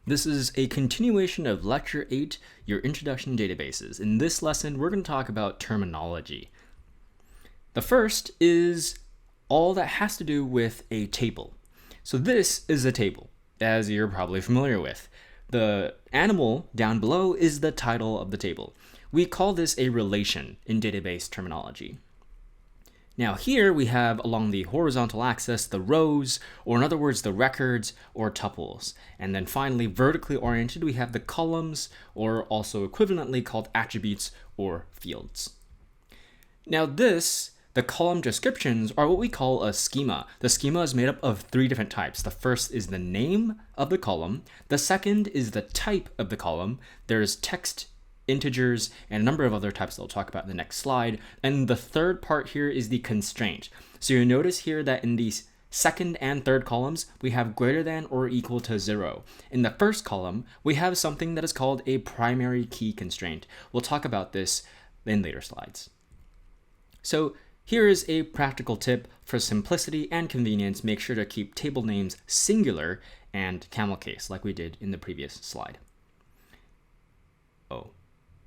This is a continuation of Lecture 8, your Introduction to Databases. In this lesson, we're going to talk about terminology. The first is all that has to do with a table. So this is a table, as you're probably familiar with. The animal down below is the title of the table. We call this a relation in database terminology. Now here we have along the horizontal axis the rows, or in other words the records or tuples. And then finally vertically oriented we have the columns, or also equivalently called attributes or fields. Now the column descriptions are what we call a schema. The schema is made up of three different types. The first is the name of the column. The second is the type of the column. There's text, integers, and a number of other types that we'll talk about in the next slide. And the third part here is the constraint. So you'll notice here that in these second and third columns, we have greater than or equal to 0. In the first column, we have something that is called a primary key constraint. We'll talk about this in later slides. So here is a practical tip for simplicity and convenience. Make sure to keep table names singular and camel case like we did in the previous slide.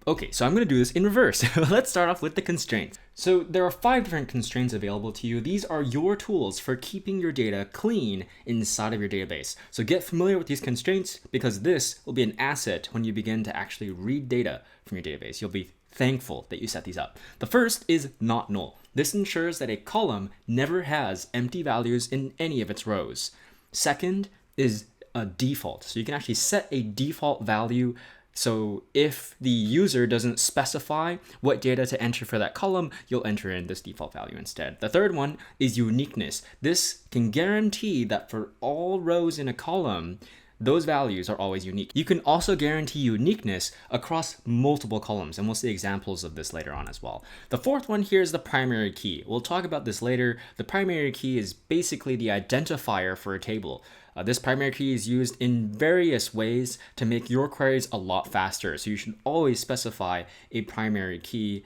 Okay, so I'm going to do this in reverse. Let's start off with the constraints. So there are 5 different constraints available to you. These are your tools for keeping your data clean inside of your database. So get familiar with these constraints because this will be an asset when you begin to actually read data from your database. You'll be thankful that you set these up. The first is not null. This ensures that a column never has empty values in any of its rows. Second is a default. So you can actually set a default value. So if the user doesn't specify what data to enter for that column, you'll enter in this default value instead. The third one is uniqueness. This can guarantee that for all rows in a column, those values are always unique. You can also guarantee uniqueness across multiple columns, and we'll see examples of this later on as well. The fourth one here is the primary key. We'll talk about this later. The primary key is basically the identifier for a table. This primary key is used in various ways to make your queries a lot faster. So you should always specify a primary key.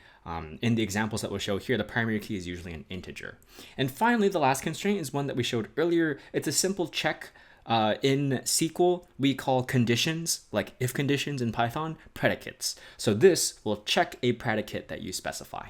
In the examples that we'll show here, the primary key is usually an integer. And finally, the last constraint is one that we showed earlier. It's a simple check. In SQL, we call conditions, like if conditions in Python, predicates. So this will check a predicate that you specify.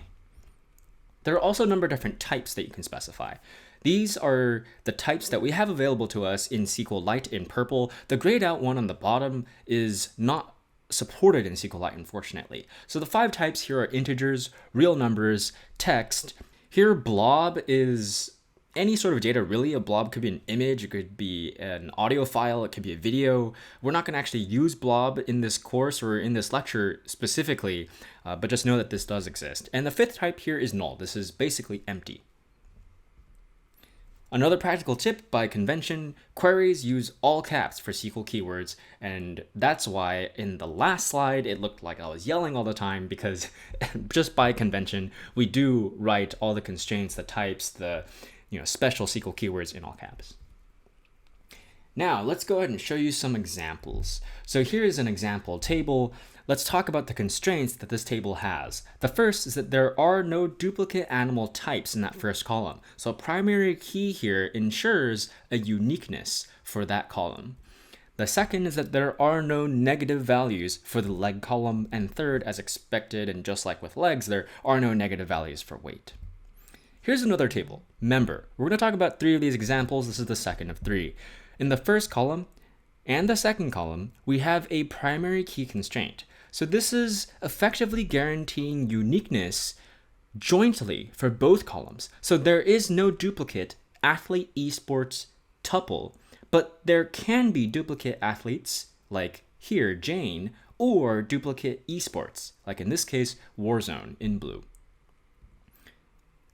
There are also a number of different types that you can specify. These are the types that we have available to us in SQLite in purple. The grayed out one on the bottom is not supported in SQLite, unfortunately. So the 5 types here are integers, real numbers, text. Here blob is any sort of data, really. A blob could be an image, it could be an audio file, it could be a video. We're not going to actually use blob in this course or in this lecture specifically, but just know that this does exist. And the 5th type here is null. This is basically empty. Another practical tip by convention, queries use all caps for SQL keywords, and that's why in the last slide it looked like I was yelling all the time because just by convention, we do write all the constraints, the types, the special SQL keywords in all caps. Now let's go ahead and show you some examples. So here's an example table. Let's talk about the constraints that this table has. The first is that there are no duplicate animal types in that first column. So a primary key here ensures a uniqueness for that column. The second is that there are no negative values for the leg column. And third, as expected, and just like with legs, there are no negative values for weight. Here's another table, member. We're going to talk about 3 of these examples. This is the second of 3. In the first column and the second column, we have a primary key constraint. So this is effectively guaranteeing uniqueness jointly for both columns. So there is no duplicate athlete esports tuple, but there can be duplicate athletes, like here, Jane, or duplicate esports, like in this case, Warzone in blue.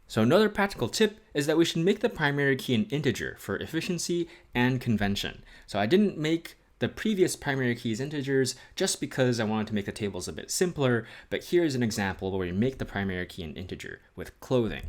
So another practical tip is that we should make the primary key an integer for efficiency and convention. So I didn't make the previous primary keys integers just because I wanted to make the tables a bit simpler, but here's an example where we make the primary key an integer with clothing.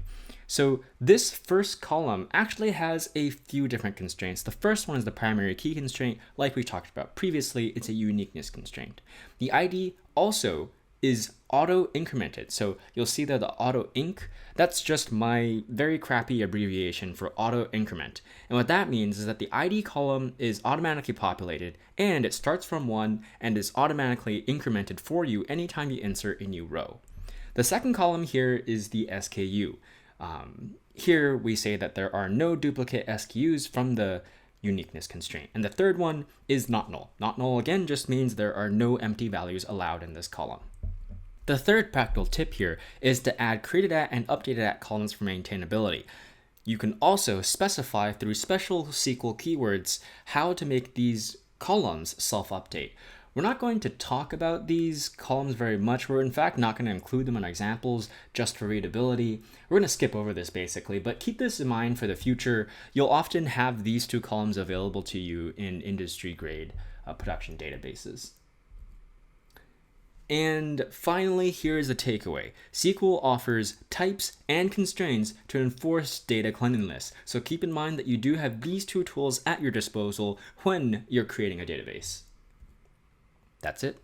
So this first column actually has a few different constraints. The first one is the primary key constraint. Like we talked about previously, it's a uniqueness constraint. The ID also is auto incremented. So you'll see that the auto inc, that's just my very crappy abbreviation for auto increment. And what that means is that the ID column is automatically populated and it starts from 1 and is automatically incremented for you anytime you insert a new row. The second column here is the SKU. Here we say that there are no duplicate SKUs from the uniqueness constraint. And the third one is not null. Not null again just means there are no empty values allowed in this column. The third practical tip here is to add created at and updated at columns for maintainability. You can also specify through special SQL keywords how to make these columns self-update. We're not going to talk about these columns very much. We're in fact not going to include them in examples just for readability. We're going to skip over this basically, but keep this in mind for the future. You'll often have these two columns available to you in industry grade production databases. And finally, here's the takeaway. SQL offers types and constraints to enforce data cleanliness. So keep in mind that you do have these two tools at your disposal when you're creating a database. That's it.